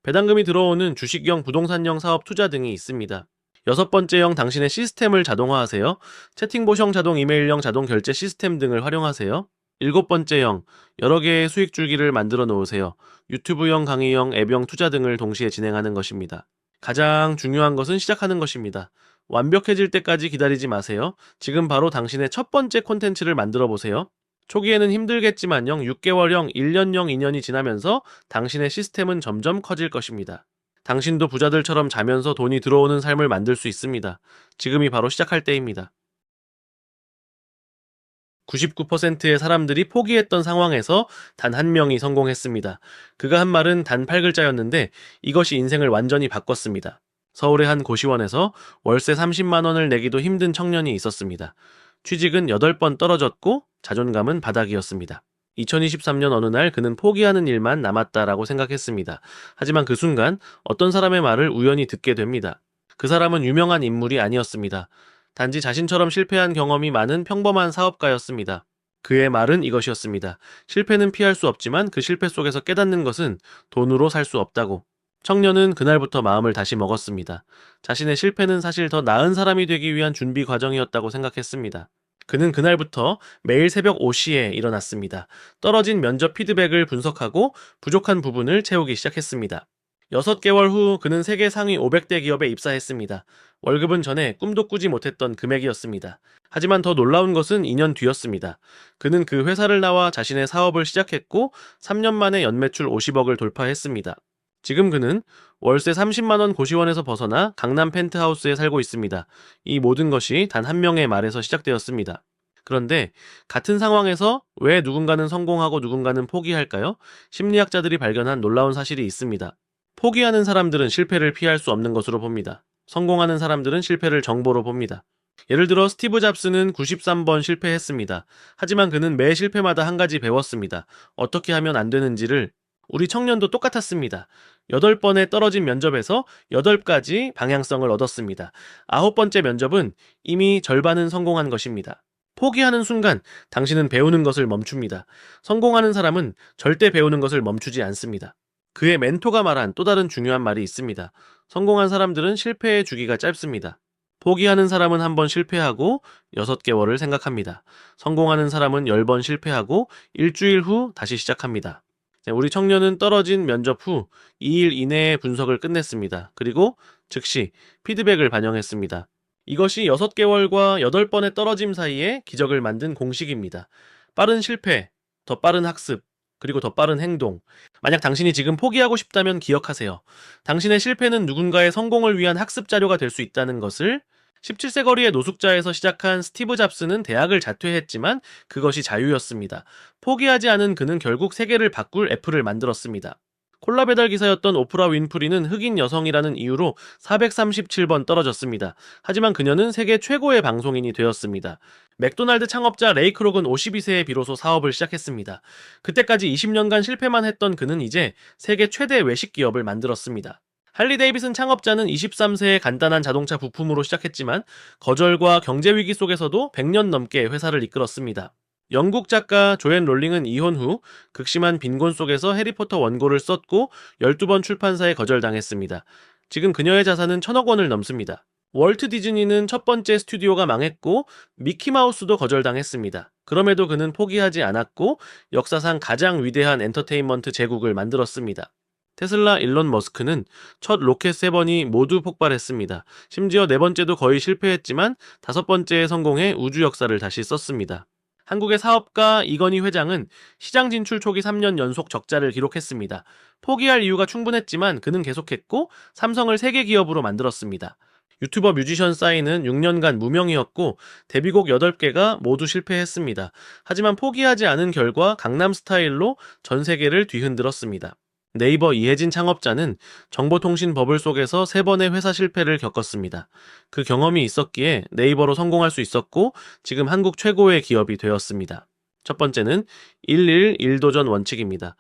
배당금이 들어오는 주식형, 부동산형 사업 투자 등이 있습니다. 여섯 번째형, 당신의 시스템을 자동화하세요. 채팅봇형 자동 이메일형 자동 결제 시스템 등을 활용하세요. 일곱 번째형, 여러 개의 수익 줄기를 만들어 놓으세요. 유튜브형, 강의형, 앱형 투자 등을 동시에 진행하는 것입니다. 가장 중요한 것은 시작하는 것입니다. 완벽해질 때까지 기다리지 마세요. 지금 바로 당신의 첫 번째 콘텐츠를 만들어 보세요. 초기에는 힘들겠지만요, 6개월형, 1년형, 2년이 지나면서 당신의 시스템은 점점 커질 것입니다. 당신도 부자들처럼 자면서 돈이 들어오는 삶을 만들 수 있습니다. 지금이 바로 시작할 때입니다. 99%의 사람들이 포기했던 상황에서 단 한 명이 성공했습니다. 그가 한 말은 단 8글자였는데 이것이 인생을 완전히 바꿨습니다. 서울의 한 고시원에서 월세 30만 원을 내기도 힘든 청년이 있었습니다. 취직은 8번 떨어졌고 자존감은 바닥이었습니다. 2023년 어느 날 그는 포기하는 일만 남았다라고 생각했습니다. 하지만 그 순간 어떤 사람의 말을 우연히 듣게 됩니다. 그 사람은 유명한 인물이 아니었습니다. 단지 자신처럼 실패한 경험이 많은 평범한 사업가였습니다. 그의 말은 이것이었습니다. 실패는 피할 수 없지만 그 실패 속에서 깨닫는 것은 돈으로 살 수 없다고. 청년은 그날부터 마음을 다시 먹었습니다. 자신의 실패는 사실 더 나은 사람이 되기 위한 준비 과정이었다고 생각했습니다. 그는 그날부터 매일 새벽 5시에 일어났습니다. 떨어진 면접 피드백을 분석하고 부족한 부분을 채우기 시작했습니다. 6개월 후 그는 세계 상위 500대 기업에 입사했습니다. 월급은 전에 꿈도 꾸지 못했던 금액이었습니다. 하지만 더 놀라운 것은 2년 뒤였습니다. 그는 그 회사를 나와 자신의 사업을 시작했고 3년 만에 연매출 50억을 돌파했습니다. 지금 그는 월세 30만 원 고시원에서 벗어나 강남 펜트하우스에 살고 있습니다. 이 모든 것이 단 한 명의 말에서 시작되었습니다. 그런데 같은 상황에서 왜 누군가는 성공하고 누군가는 포기할까요? 심리학자들이 발견한 놀라운 사실이 있습니다. 포기하는 사람들은 실패를 피할 수 없는 것으로 봅니다. 성공하는 사람들은 실패를 정보로 봅니다. 예를 들어 스티브 잡스는 93번 실패했습니다. 하지만 그는 매 실패마다 한 가지 배웠습니다. 어떻게 하면 안 되는지를. 우리 청년도 똑같았습니다. 8번에 떨어진 면접에서 8가지 방향성을 얻었습니다. 9번째 면접은 이미 절반은 성공한 것입니다. 포기하는 순간 당신은 배우는 것을 멈춥니다. 성공하는 사람은 절대 배우는 것을 멈추지 않습니다. 그의 멘토가 말한 또 다른 중요한 말이 있습니다. 성공한 사람들은 실패의 주기가 짧습니다. 포기하는 사람은 한 번 실패하고 6개월을 생각합니다. 성공하는 사람은 10번 실패하고 일주일 후 다시 시작합니다. 우리 청년은 떨어진 면접 후 2일 이내에 분석을 끝냈습니다. 그리고 즉시 피드백을 반영했습니다. 이것이 6개월과 8번의 떨어짐 사이에 기적을 만든 공식입니다. 빠른 실패, 더 빠른 학습, 그리고 더 빠른 행동. 만약 당신이 지금 포기하고 싶다면 기억하세요. 당신의 실패는 누군가의 성공을 위한 학습 자료가 될 수 있다는 것을. 17세 거리의 노숙자에서 시작한 스티브 잡스는 대학을 자퇴했지만 그것이 자유였습니다. 포기하지 않은 그는 결국 세계를 바꿀 애플을 만들었습니다. 콜라 배달 기사였던 오프라 윈프리는 흑인 여성이라는 이유로 437번 떨어졌습니다. 하지만 그녀는 세계 최고의 방송인이 되었습니다. 맥도날드 창업자 레이 크록은 52세에 비로소 사업을 시작했습니다. 그때까지 20년간 실패만 했던 그는 이제 세계 최대 외식 기업을 만들었습니다. 할리 데이비슨 창업자는 23세에 간단한 자동차 부품으로 시작했지만 거절과 경제 위기 속에서도 100년 넘게 회사를 이끌었습니다. 영국 작가 조앤 롤링은 이혼 후 극심한 빈곤 속에서 해리포터 원고를 썼고 12번 출판사에 거절당했습니다. 지금 그녀의 자산은 1,000억 원을 넘습니다. 월트 디즈니는 첫 번째 스튜디오가 망했고 미키마우스도 거절당했습니다. 그럼에도 그는 포기하지 않았고 역사상 가장 위대한 엔터테인먼트 제국을 만들었습니다. 테슬라 일론 머스크는 첫 로켓 3번이 모두 폭발했습니다. 심지어 4번째도 거의 실패했지만 5번째에 성공해 우주 역사를 다시 썼습니다. 한국의 사업가 이건희 회장은 시장 진출 초기 3년 연속 적자를 기록했습니다. 포기할 이유가 충분했지만 그는 계속했고 삼성을 세계 기업으로 만들었습니다. 유튜버 뮤지션 싸이는 6년간 무명이었고 데뷔곡 8개가 모두 실패했습니다. 하지만 포기하지 않은 결과 강남 스타일로 전 세계를 뒤흔들었습니다. 네이버 이혜진 창업자는 정보통신 버블 속에서 3번의 회사 실패를 겪었습니다. 그 경험이 있었기에 네이버로 성공할 수 있었고 지금 한국 최고의 기업이 되었습니다. 첫 번째는 111도전 원칙입니다.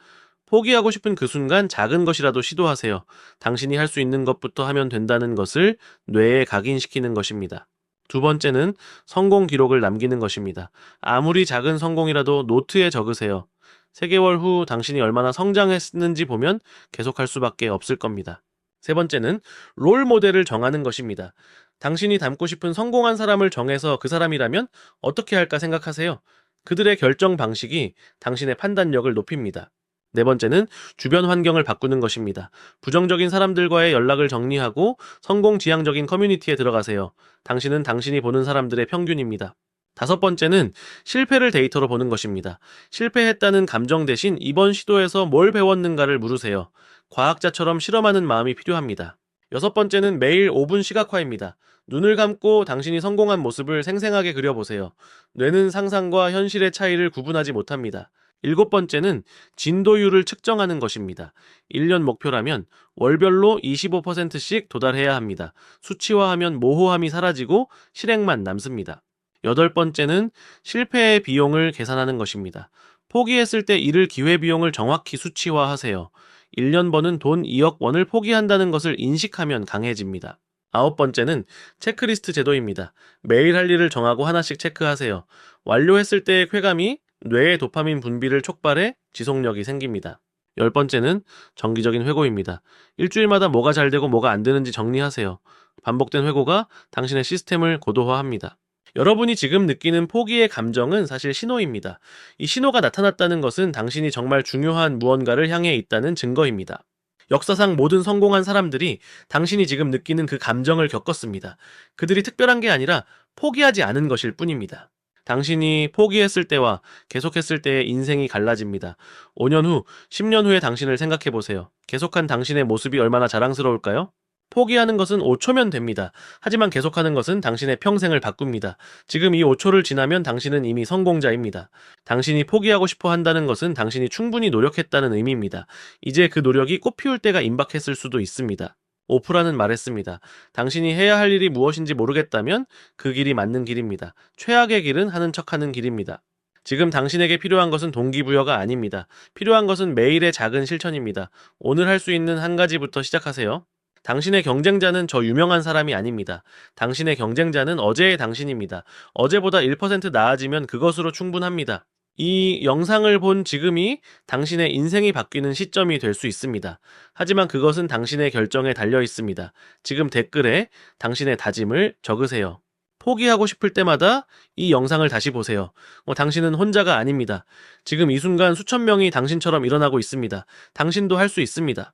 포기하고 싶은 그 순간 작은 것이라도 시도하세요. 당신이 할 수 있는 것부터 하면 된다는 것을 뇌에 각인시키는 것입니다. 두 번째는 성공 기록을 남기는 것입니다. 아무리 작은 성공이라도 노트에 적으세요. 3개월 후 당신이 얼마나 성장했는지 보면 계속할 수밖에 없을 겁니다. 세 번째는 롤 모델을 정하는 것입니다. 당신이 닮고 싶은 성공한 사람을 정해서 그 사람이라면 어떻게 할까 생각하세요. 그들의 결정 방식이 당신의 판단력을 높입니다. 네 번째는 주변 환경을 바꾸는 것입니다. 부정적인 사람들과의 연락을 정리하고 성공 지향적인 커뮤니티에 들어가세요. 당신은 당신이 보는 사람들의 평균입니다. 5번째는 실패를 데이터로 보는 것입니다. 실패했다는 감정 대신 이번 시도에서 뭘 배웠는가를 물으세요. 과학자처럼 실험하는 마음이 필요합니다. 6번째는 매일 5분 시각화입니다. 눈을 감고 당신이 성공한 모습을 생생하게 그려보세요. 뇌는 상상과 현실의 차이를 구분하지 못합니다. 7번째는 진도율을 측정하는 것입니다. 1년 목표라면 월별로 25%씩 도달해야 합니다. 수치화하면 모호함이 사라지고 실행만 남습니다. 8번째는 실패의 비용을 계산하는 것입니다. 포기했을 때 잃을 기회비용을 정확히 수치화하세요. 1년 버는 돈 2억 원을 포기한다는 것을 인식하면 강해집니다. 9번째는 체크리스트 제도입니다. 매일 할 일을 정하고 하나씩 체크하세요. 완료했을 때의 쾌감이 뇌의 도파민 분비를 촉발해 지속력이 생깁니다. 10번째는 정기적인 회고입니다. 일주일마다 뭐가 잘 되고 뭐가 안 되는지 정리하세요. 반복된 회고가 당신의 시스템을 고도화합니다. 여러분이 지금 느끼는 포기의 감정은 사실 신호입니다. 이 신호가 나타났다는 것은 당신이 정말 중요한 무언가를 향해 있다는 증거입니다. 역사상 모든 성공한 사람들이 당신이 지금 느끼는 그 감정을 겪었습니다. 그들이 특별한 게 아니라 포기하지 않은 것일 뿐입니다. 당신이 포기했을 때와 계속했을 때의 인생이 갈라집니다. 5년 후, 10년 후의 당신을 생각해 보세요. 계속한 당신의 모습이 얼마나 자랑스러울까요? 포기하는 것은 5초면 됩니다. 하지만 계속하는 것은 당신의 평생을 바꿉니다. 지금 이 5초를 지나면 당신은 이미 성공자입니다. 당신이 포기하고 싶어 한다는 것은 당신이 충분히 노력했다는 의미입니다. 이제 그 노력이 꽃피울 때가 임박했을 수도 있습니다. 오프라는 말했습니다. 당신이 해야 할 일이 무엇인지 모르겠다면 그 길이 맞는 길입니다. 최악의 길은 하는 척하는 길입니다. 지금 당신에게 필요한 것은 동기부여가 아닙니다. 필요한 것은 매일의 작은 실천입니다. 오늘 할 수 있는 한 가지부터 시작하세요. 당신의 경쟁자는 저 유명한 사람이 아닙니다. 당신의 경쟁자는 어제의 당신입니다. 어제보다 1% 나아지면 그것으로 충분합니다. 이 영상을 본 지금이 당신의 인생이 바뀌는 시점이 될 수 있습니다. 하지만 그것은 당신의 결정에 달려 있습니다. 지금 댓글에 당신의 다짐을 적으세요. 포기하고 싶을 때마다 이 영상을 다시 보세요. 당신은 혼자가 아닙니다. 지금 이 순간 수천 명이 당신처럼 일어나고 있습니다. 당신도 할 수 있습니다.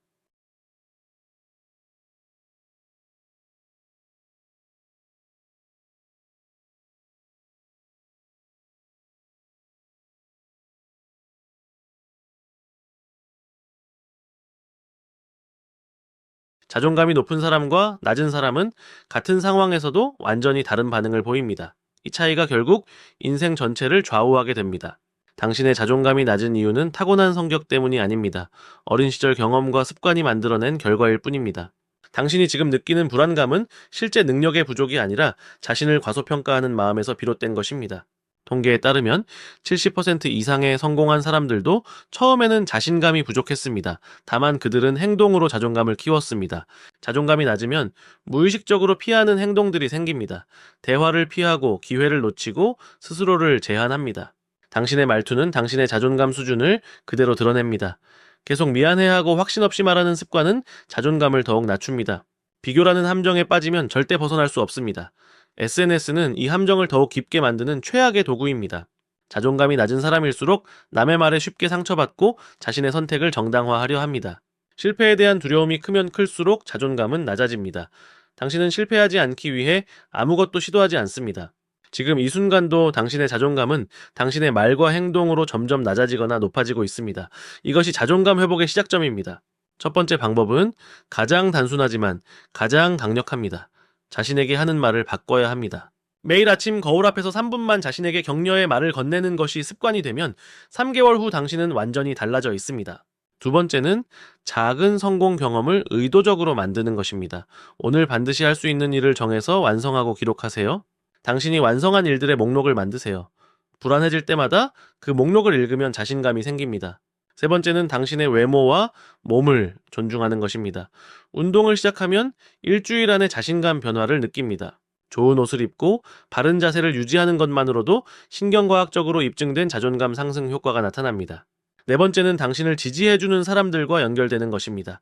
자존감이 높은 사람과 낮은 사람은 같은 상황에서도 완전히 다른 반응을 보입니다. 이 차이가 결국 인생 전체를 좌우하게 됩니다. 당신의 자존감이 낮은 이유는 타고난 성격 때문이 아닙니다. 어린 시절 경험과 습관이 만들어낸 결과일 뿐입니다. 당신이 지금 느끼는 불안감은 실제 능력의 부족이 아니라 자신을 과소평가하는 마음에서 비롯된 것입니다. 통계에 따르면 70% 이상의 성공한 사람들도 처음에는 자신감이 부족했습니다. 다만 그들은 행동으로 자존감을 키웠습니다. 자존감이 낮으면 무의식적으로 피하는 행동들이 생깁니다. 대화를 피하고 기회를 놓치고 스스로를 제한합니다. 당신의 말투는 당신의 자존감 수준을 그대로 드러냅니다. 계속 미안해하고 확신 없이 말하는 습관은 자존감을 더욱 낮춥니다. 비교라는 함정에 빠지면 절대 벗어날 수 없습니다. SNS는 이 함정을 더욱 깊게 만드는 최악의 도구입니다. 자존감이 낮은 사람일수록 남의 말에 쉽게 상처받고 자신의 선택을 정당화하려 합니다. 실패에 대한 두려움이 크면 클수록 자존감은 낮아집니다. 당신은 실패하지 않기 위해 아무것도 시도하지 않습니다. 지금 이 순간도 당신의 자존감은 당신의 말과 행동으로 점점 낮아지거나 높아지고 있습니다. 이것이 자존감 회복의 시작점입니다. 첫 번째 방법은 가장 단순하지만 가장 강력합니다. 자신에게 하는 말을 바꿔야 합니다. 매일 아침 거울 앞에서 3분만 자신에게 격려의 말을 건네는 것이 습관이 되면 3개월 후 당신은 완전히 달라져 있습니다. 두 번째는 작은 성공 경험을 의도적으로 만드는 것입니다. 오늘 반드시 할 수 있는 일을 정해서 완성하고 기록하세요. 당신이 완성한 일들의 목록을 만드세요. 불안해질 때마다 그 목록을 읽으면 자신감이 생깁니다. 세 번째는 당신의 외모와 몸을 존중하는 것입니다. 운동을 시작하면 일주일 안에 자신감 변화를 느낍니다. 좋은 옷을 입고 바른 자세를 유지하는 것만으로도 신경과학적으로 입증된 자존감 상승 효과가 나타납니다. 네 번째는 당신을 지지해주는 사람들과 연결되는 것입니다.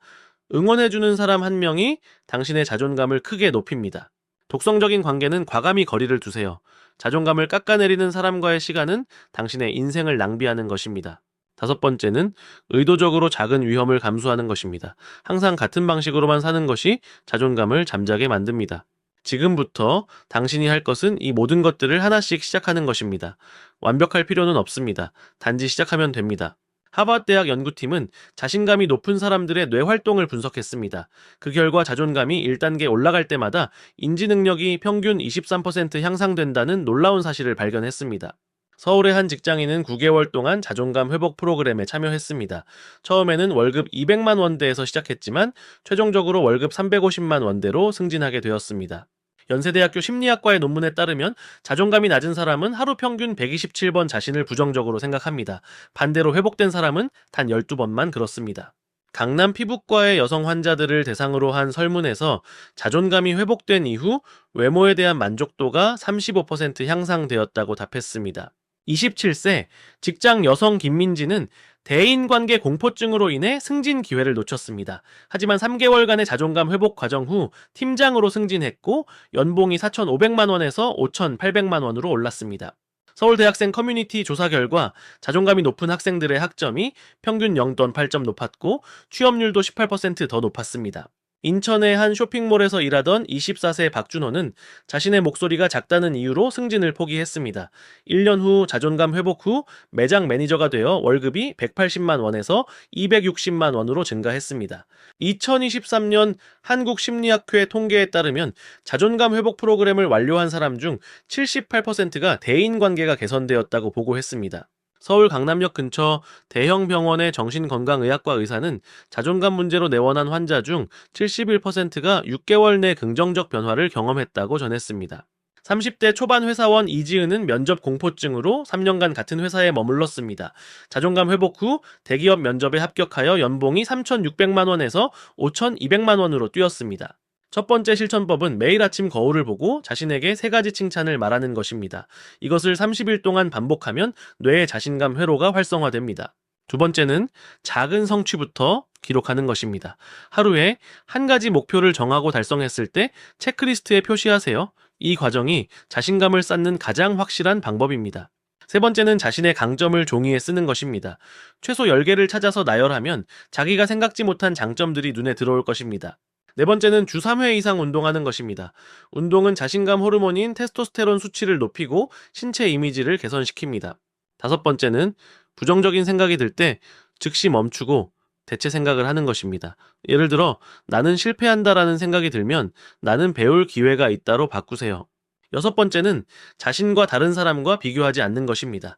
응원해주는 사람 한 명이 당신의 자존감을 크게 높입니다. 독성적인 관계는 과감히 거리를 두세요. 자존감을 깎아내리는 사람과의 시간은 당신의 인생을 낭비하는 것입니다. 다섯 번째는 의도적으로 작은 위험을 감수하는 것입니다. 항상 같은 방식으로만 사는 것이 자존감을 잠자게 만듭니다. 지금부터 당신이 할 것은 이 모든 것들을 하나씩 시작하는 것입니다. 완벽할 필요는 없습니다. 단지 시작하면 됩니다. 하버드 대학 연구팀은 자신감이 높은 사람들의 뇌 활동을 분석했습니다. 그 결과 자존감이 1단계 올라갈 때마다 인지 능력이 평균 23% 향상된다는 놀라운 사실을 발견했습니다. 서울의 한 직장인은 9개월 동안 자존감 회복 프로그램에 참여했습니다. 처음에는 월급 200만 원대에서 시작했지만 최종적으로 월급 350만 원대로 승진하게 되었습니다. 연세대학교 심리학과의 논문에 따르면 자존감이 낮은 사람은 하루 평균 127번 자신을 부정적으로 생각합니다. 반대로 회복된 사람은 단 12번만 그렇습니다. 강남 피부과의 여성 환자들을 대상으로 한 설문에서 자존감이 회복된 이후 외모에 대한 만족도가 35% 향상되었다고 답했습니다. 27세 직장 여성 김민지는 대인관계 공포증으로 인해 승진 기회를 놓쳤습니다. 하지만 3개월간의 자존감 회복 과정 후 팀장으로 승진했고 연봉이 4,500만 원에서 5,800만 원으로 올랐습니다. 서울대학생 커뮤니티 조사 결과 자존감이 높은 학생들의 학점이 평균 0.8점 높았고 취업률도 18%더 높았습니다. 인천의 한 쇼핑몰에서 일하던 24세 박준호는 자신의 목소리가 작다는 이유로 승진을 포기했습니다. 1년 후 자존감 회복 후 매장 매니저가 되어 월급이 180만 원에서 260만 원으로 증가했습니다. 2023년 한국심리학회 통계에 따르면 자존감 회복 프로그램을 완료한 사람 중 78%가 대인관계가 개선되었다고 보고했습니다. 서울 강남역 근처 대형 병원의 정신건강의학과 의사는 자존감 문제로 내원한 환자 중 71%가 6개월 내 긍정적 변화를 경험했다고 전했습니다. 30대 초반 회사원 이지은은 면접 공포증으로 3년간 같은 회사에 머물렀습니다. 자존감 회복 후 대기업 면접에 합격하여 연봉이 3,600만 원에서 5,200만 원으로 뛰었습니다. 첫 번째 실천법은 매일 아침 거울을 보고 자신에게 3가지 칭찬을 말하는 것입니다. 이것을 30일 동안 반복하면 뇌의 자신감 회로가 활성화됩니다. 두 번째는 작은 성취부터 기록하는 것입니다. 하루에 한 가지 목표를 정하고 달성했을 때 체크리스트에 표시하세요. 이 과정이 자신감을 쌓는 가장 확실한 방법입니다. 세 번째는 자신의 강점을 종이에 쓰는 것입니다. 최소 10개를 찾아서 나열하면 자기가 생각지 못한 장점들이 눈에 들어올 것입니다. 네 번째는 주 3회 이상 운동하는 것입니다. 운동은 자신감 호르몬인 테스토스테론 수치를 높이고 신체 이미지를 개선시킵니다. 다섯 번째는 부정적인 생각이 들 때 즉시 멈추고 대체 생각을 하는 것입니다. 예를 들어 나는 실패한다라는 생각이 들면 나는 배울 기회가 있다로 바꾸세요. 여섯 번째는 자신과 다른 사람과 비교하지 않는 것입니다.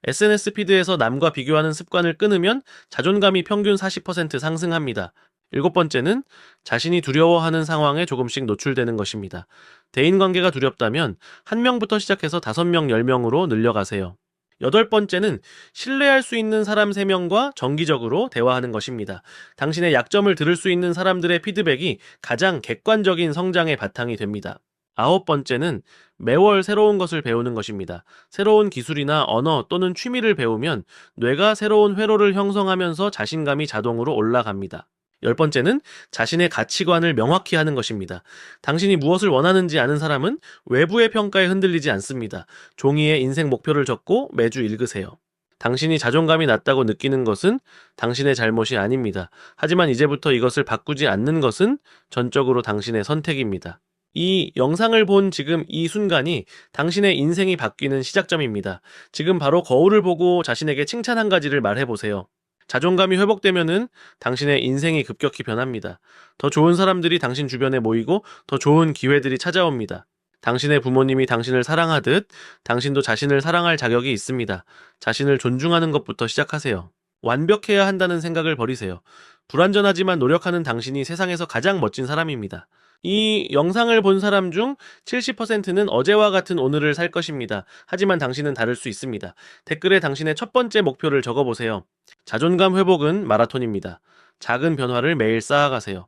SNS 피드에서 남과 비교하는 습관을 끊으면 자존감이 평균 40% 상승합니다. 일곱 번째는 자신이 두려워하는 상황에 조금씩 노출되는 것입니다. 대인관계가 두렵다면 1명부터 시작해서 5명, 10명으로 늘려가세요. 여덟 번째는 신뢰할 수 있는 사람 3명과 정기적으로 대화하는 것입니다. 당신의 약점을 들을 수 있는 사람들의 피드백이 가장 객관적인 성장의 바탕이 됩니다. 아홉 번째는 매월 새로운 것을 배우는 것입니다. 새로운 기술이나 언어 또는 취미를 배우면 뇌가 새로운 회로를 형성하면서 자신감이 자동으로 올라갑니다. 열 번째는 자신의 가치관을 명확히 하는 것입니다. 당신이 무엇을 원하는지 아는 사람은 외부의 평가에 흔들리지 않습니다. 종이에 인생 목표를 적고 매주 읽으세요. 당신이 자존감이 낮다고 느끼는 것은 당신의 잘못이 아닙니다. 하지만 이제부터 이것을 바꾸지 않는 것은 전적으로 당신의 선택입니다. 이 영상을 본 지금 이 순간이 당신의 인생이 바뀌는 시작점입니다. 지금 바로 거울을 보고 자신에게 칭찬 한 가지를 말해보세요. 자존감이 회복되면은 당신의 인생이 급격히 변합니다. 더 좋은 사람들이 당신 주변에 모이고 더 좋은 기회들이 찾아옵니다. 당신의 부모님이 당신을 사랑하듯 당신도 자신을 사랑할 자격이 있습니다. 자신을 존중하는 것부터 시작하세요. 완벽해야 한다는 생각을 버리세요. 불완전하지만 노력하는 당신이 세상에서 가장 멋진 사람입니다. 이 영상을 본 사람 중 70%는 어제와 같은 오늘을 살 것입니다. 하지만 당신은 다를 수 있습니다. 댓글에 당신의 첫 번째 목표를 적어보세요. 자존감 회복은 마라톤입니다. 작은 변화를 매일 쌓아가세요.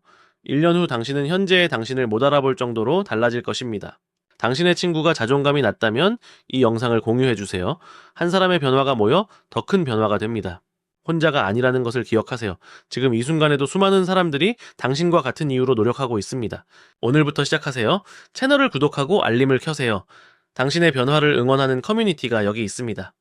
1년 후 당신은 현재의 당신을 못 알아볼 정도로 달라질 것입니다. 당신의 친구가 자존감이 낮다면 이 영상을 공유해주세요. 한 사람의 변화가 모여 더 큰 변화가 됩니다. 혼자가 아니라는 것을 기억하세요. 지금 이 순간에도 수많은 사람들이 당신과 같은 이유로 노력하고 있습니다. 오늘부터 시작하세요. 채널을 구독하고 알림을 켜세요. 당신의 변화를 응원하는 커뮤니티가 여기 있습니다.